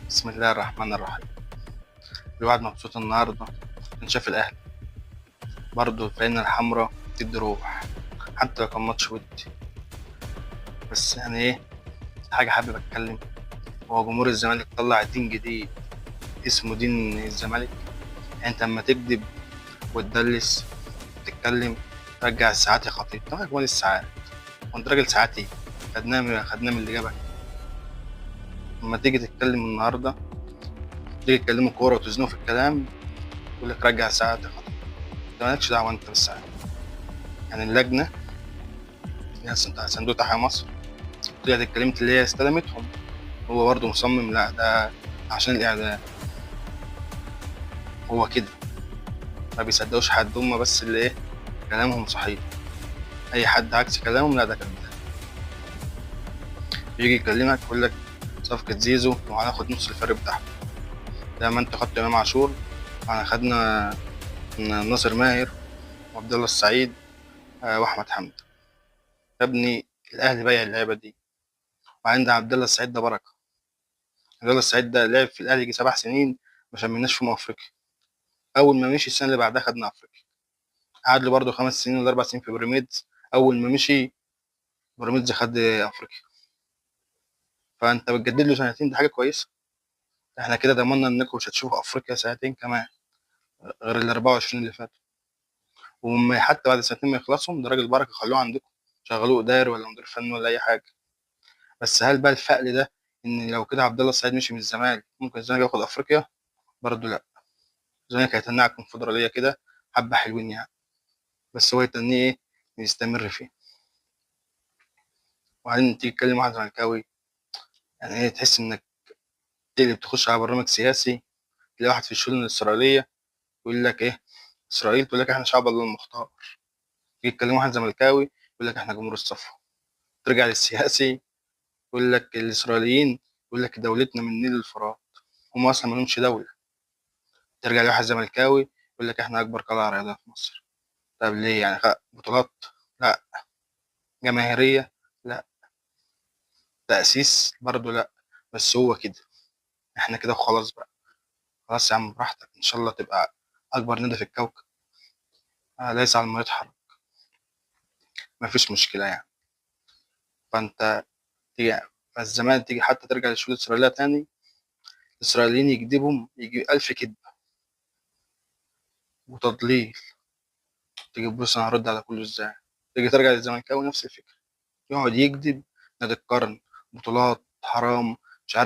بسم الله الرحمن الرحيم. الواحد مبسوط النهارده عشان شاف الأهلي، برضه الفانلة الحمرا بتدي روح حتى لو كان ماتش ودي. بس يعني إيه، حاجة حابب أتكلم. هو جمهور الزمالك طلع دين جديد اسمه دين الزمالك. يعني أنت أما تكذب وتدلس وتتكلم رجع الساعات يا خطيب. طبعا أجمل الساعات، وأنت راجل ساعاتي خدناه من اللي جابك. أما تيجي تتكلم النهارده، تيجي تكلموا كورة وتزنوا في الكلام، يقول لك رجع الساعات يا خطيب. أنت مالكش دعوة أنت بالساعات. يعني اللجنة اللي هي صندوق تحيا مصر طلعت اتكلمت اللي هي استلمتهم، هو برضه مصمم لا ده عشان الإعلام. هو كده ما بيصدقوش حد، هم بس اللي إيه كلامهم صحيح. أي حد عكس كلامهم لا ده كذاب. يجي يكلمك يقول لك صفقة زيزو وهناخد نص الفرق بتاعهم، زي ما أنت خدت إمام عاشور وأنا خدنا ناصر ماهر وعبد الله السعيد وأحمد حمدي. يا ابني الأهلي بايع اللعيبة دي، وعند عبد الله السعيد ده بركة. عبد الله السعيد ده لعب في الأهلي يجي 7 سنين ما شمناش فيهم أفريقيا. أول ما مشي السنة اللي بعدها خدنا أفريقيا. قعد له برضه 5 سنين ولا 4 سنين في بيراميدز. اول ما مشي بيراميدز خد افريقيا. فانت بتجدد له سنتين، دي حاجه كويسه. احنا كده ضمننا انكم مش هتشوفوا افريقيا سنتين كمان غير ال 24 اللي فاتوا. وهم حتى بعد سنتين ما يخلصهم ده راجل بركه، خلوه عندكم شغلوه اداري ولا مدير فني ولا اي حاجه. بس هل بقى الفقل ده ان لو كده عبد الله السعيد مشي من الزمالك ممكن الزمالك ياخد افريقيا؟ برضه لا. الزمالك هيتنيه على الكونفدراليه كده حبه حلوين يعني، بس هو يتنيه ايه يستمر فيه. وبعدين تيجي تكلم واحد زملكاوي، يعني ايه تحس انك تقلب تخش على برنامج سياسي. تلاقي واحد في الشؤون الإسرائيلية يقول لك إيه، إسرائيل تقول لك إحنا شعب الله المختار. يجي يتكلم واحد زملكاوي يقول لك إحنا جمهور الصفوة. ترجع للسياسي يقول لك الإسرائيليين يقول لك دولتنا من النيل للفرات. هم أصلا ما لهمش دولة. ترجع لواحد زملكاوي يقول لك إحنا أكبر قلعة رياضية في مصر. طب ليه يعني؟ بطولات؟ لا. جماهيرية؟ لا. تأسيس؟ برضه لا. بس هو كده، إحنا كده وخلاص بقى. خلاص يا عم براحتك، إن شاء الله تبقى أكبر نادي في الكوكب. ليس على ما يضحك. مفيش مشكلة يعني. فأنت تيجي فالزمان تيجي حتى ترجع للشؤون الإسرائيلية تاني، الإسرائيليين يكذبهم يجي 1000 كذبة وتضليل. تيجي تبص أنا هرد على كله إزاي؟ تيجي ترجع للزملكاوي نفس الفكرة، يقعد يكذب. نادي القرن، بطولات، حرام، مش عارف